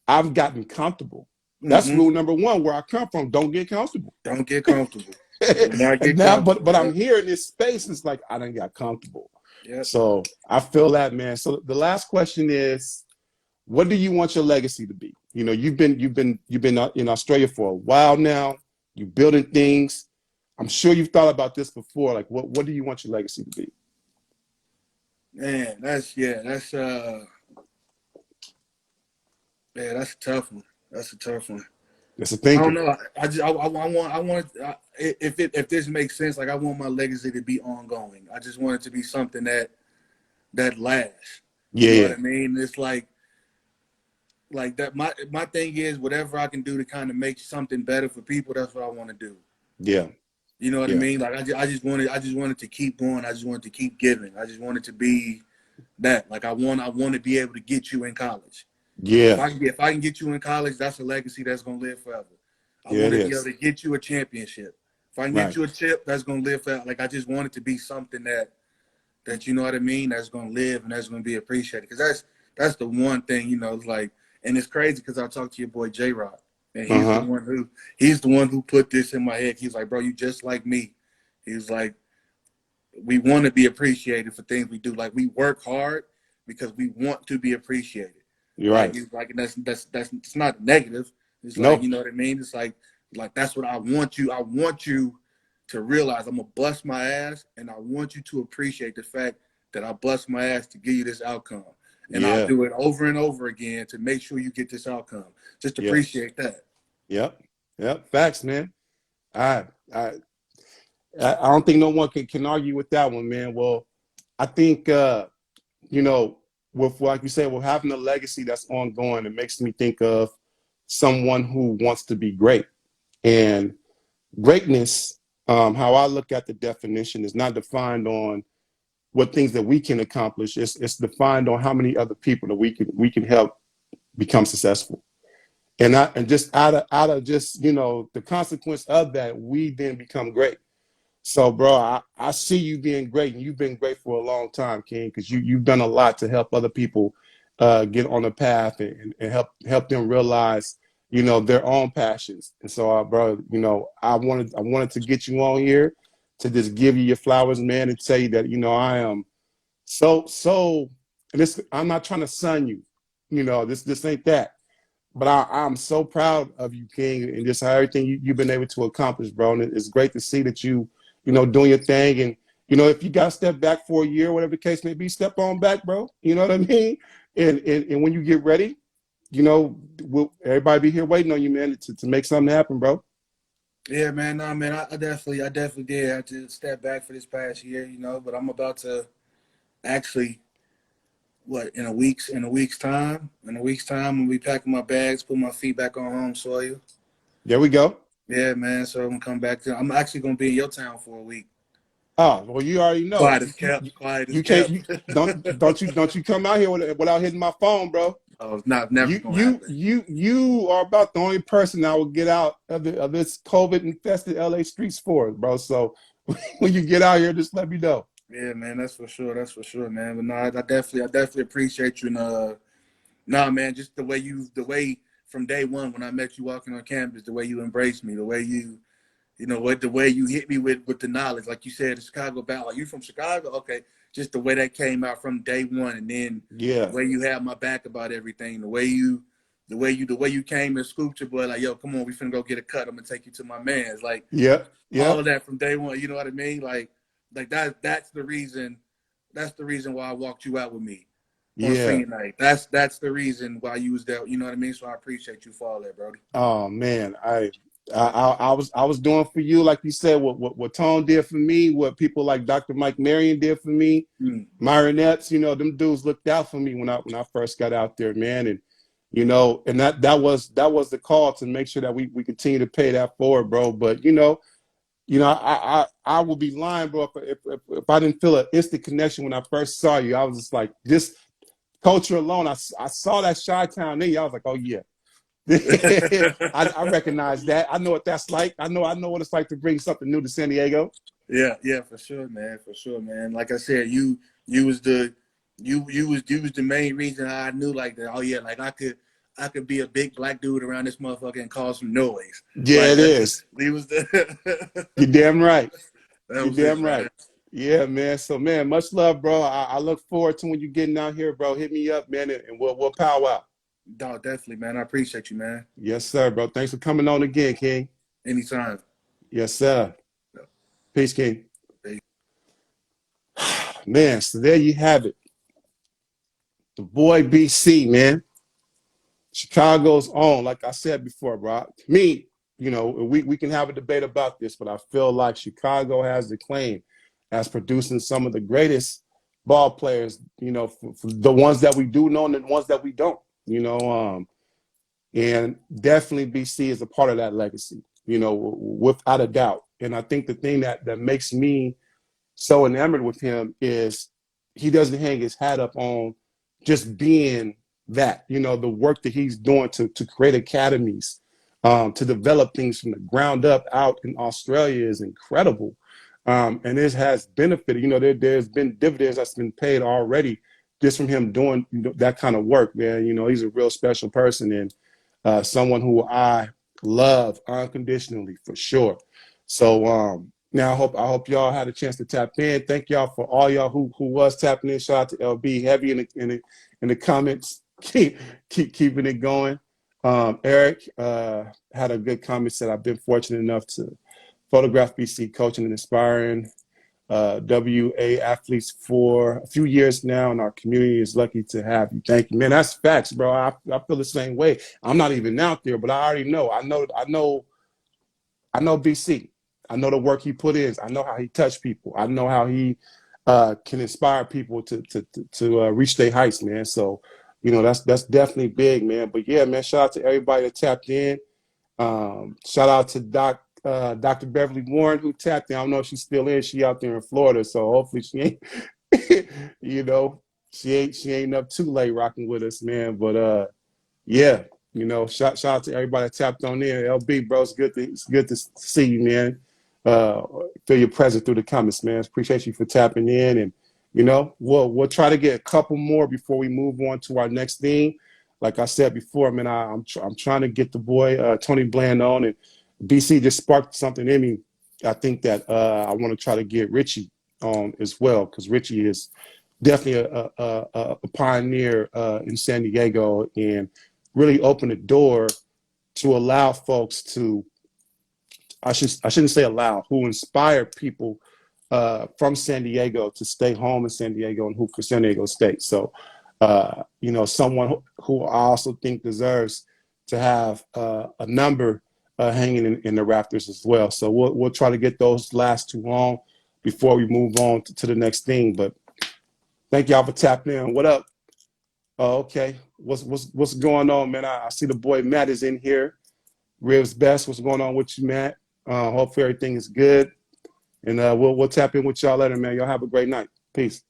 I've gotten comfortable. That's Mm-hmm. rule number one where I come from. Don't get comfortable. Don't get comfortable. Do not And get now, comfortable. but I'm Yep. here in this space. It's like I done got comfortable. Yep. So I feel that, man. So the last question is, what do you want your legacy to be? You've been in Australia for a while now. You're building things. I'm sure you've thought about this before. Like, what do you want your legacy to be? Man, that's a tough one. That's a tough one. That's a I don't thinker. know. If this makes sense, like I want my legacy to be ongoing. I just want it to be something that lasts. You Yeah, know what yeah, I mean? It's like that. My thing is whatever I can do to kind of make something better for people. That's what I want to do. yeah, You know what I yeah, mean? Like I just wanted to keep going. I just wanted to keep giving. I just wanted to be that. Like I want to be able to get you in college. yeah, If I can get you in college, that's a legacy that's gonna live forever. I yeah. It want to be able is to get you a championship. If I can get right. you a chip, that's gonna live forever. Like I just want it to be something that you know what I mean. That's gonna live and that's gonna be appreciated. Because that's the one thing It's like, and it's crazy because I talked to your boy J Rock, and Uh huh. he's the one who put this in my head. He's like, bro, you just like me. He's like, we want to be appreciated for things we do. Like we work hard because we want to be appreciated. You're Like right. it's like that's it's not negative. It's like No. you know what I mean. It's like that's what I want you. I want you to realize I'm gonna bust my ass, and I want you to appreciate the fact that I bust my ass to give you this outcome, and I'll Yeah. do it over and over again to make sure you get this outcome. Just Yeah. appreciate that. Yep. Yep. Facts, man. I I I don't think no one can argue with that one, man. Well, I think you know, with like you said, with having a legacy that's ongoing, it makes me think of someone who wants to be great. And greatness, how I look at the definition, is not defined on what things that we can accomplish. It's defined on how many other people that we can help become successful. And just out of just the consequence of that, we then become great. So, bro, I see you being great, and you've been great for a long time, King, because you've done a lot to help other people get on the path and help them realize, their own passions. And so, bro, I wanted to get you on here to just give you your flowers, man, and tell you that I am so. And this, I'm not trying to sun you, this ain't that. But I'm so proud of you, King, and just how everything you've been able to accomplish, bro. And it's great to see that doing your thing. And, if you got to step back for a year, whatever the case may be, step on back, bro. You know what I mean? And when you get ready, everybody be here waiting on you, man, to make something happen, bro. Yeah, man. No, man. I definitely did have to step back for this past year, but I'm about to actually in a week's time I'm gonna be packing my bags, put my feet back on home soil. There we go. Yeah, man. So I'm gonna come back to. I'm actually gonna be in your town for a week. Oh, well, you already know. Quiet as kept. Quiet as You can't. kept. You don't you come out here without hitting my phone, bro. Oh, it's not never You gonna you happen. you you are about the only person that will get out of this COVID infested LA streets for it, bro. So when you get out here, just let me know. Yeah, man, that's for sure. That's for sure, man. But no, I definitely appreciate you. And nah, man, just the way from day one when I met you walking on campus, the way you embraced me, the way you know what, the way you hit me with the knowledge, like you said, the Chicago Battle. Like, you from Chicago? Okay, just the way that came out from day one, and then the Yeah. way you had my back about everything, the way you came and scooped your boy, like, yo, come on, we finna go get a cut. I'm gonna take you to my man's. Like, Yep. all Yep. of that from day one. You know what I mean? Like that. That's the reason. That's the reason why I walked you out with me on Yeah. senior night. That's the reason why you was there. You know what I mean? So I appreciate you for all that, Brody. Oh man, I was doing for you, like you said, what Tone did for me, what people like Dr. Mike Marion did for me, Mm. Myron Epps, them dudes looked out for me when I first got out there, man, and and that was the call to make sure that we continue to pay that forward, bro. But I will be lying, bro, if I didn't feel an instant connection when I first saw you. I was just like, this culture alone. I saw that Chi-Town in you. I was like, oh yeah. I recognize that. I know what that's like. I know what it's like to bring something new to San Diego. Yeah, yeah, for sure, man, for sure, man. Like I said, you was the you was the main reason I knew, like, that. Oh yeah, like I could be a big black dude around this motherfucker and cause some noise. Yeah, Like it that. is. He was the You're damn right. that You're was it, damn man. right. Yeah, man. So, man, much love, bro. I look forward to when you getting out here, bro. Hit me up, man, and we'll pow out. Dog, definitely, man. I appreciate you, man. Yes, sir, bro. Thanks for coming on again, King. Anytime. Yes, sir. Yeah. Peace, King. Man, so there you have it. The boy BC, man. Chicago's own, like I said before, bro. To me, we can have a debate about this, but I feel like Chicago has the claim as producing some of the greatest ball players, for the ones that we do know and the ones that we don't, and definitely BC is a part of that legacy, without a doubt. And I think the thing that makes me so enamored with him is he doesn't hang his hat up on just being that, the work that he's doing to create academies, to develop things from the ground up out in Australia is incredible. And it has benefited, there's been dividends that's been paid already just from him doing that kind of work, man. He's a real special person and someone who I love unconditionally for sure. So, now I hope y'all had a chance to tap in. Thank y'all for all y'all who was tapping in. Shout out to LB Heavy in the comments. Keep keeping it going. Eric had a good comment. Said I've been fortunate enough to photograph BC coaching and inspiring WA athletes for a few years now, and our community is lucky to have you. Thank you, man. That's facts, bro. I feel the same way. I'm not even out there, but I already know. I know BC. I know the work he put in. I know how he touched people. I know how he can inspire people to reach their heights, man. So, that's definitely big, man. But yeah, man, shout out to everybody that tapped in. Shout out to Dr. Beverly Warren who tapped in. I don't know if she's still in. She out there in Florida, so hopefully she ain't, you know, she ain't up too late rocking with us, man. But yeah, shout out to everybody that tapped on in. LB, bro, it's good to see you, man. Uh, feel your presence through the comments, man. Appreciate you for tapping in, and we'll try to get a couple more before we move on to our next theme. Like I said before, man, I'm trying to get the boy Tony Bland on, and BC just sparked something in me. I think that I want to try to get Richie on as well because Richie is definitely a pioneer in San Diego and really opened the door to allow folks to I shouldn't say allow who inspire people from San Diego to stay home in San Diego and hoop for San Diego State. So someone who I also think deserves to have a number hanging in the rafters as well. So we'll try to get those last two on before we move on to the next thing. But thank y'all for tapping in. What up? Oh, okay. What's going on, man? I see the boy Matt is in here. Riv's best. What's going on with you, Matt? Hopefully everything is good. And we'll tap in with y'all later, man. Y'all have a great night. Peace.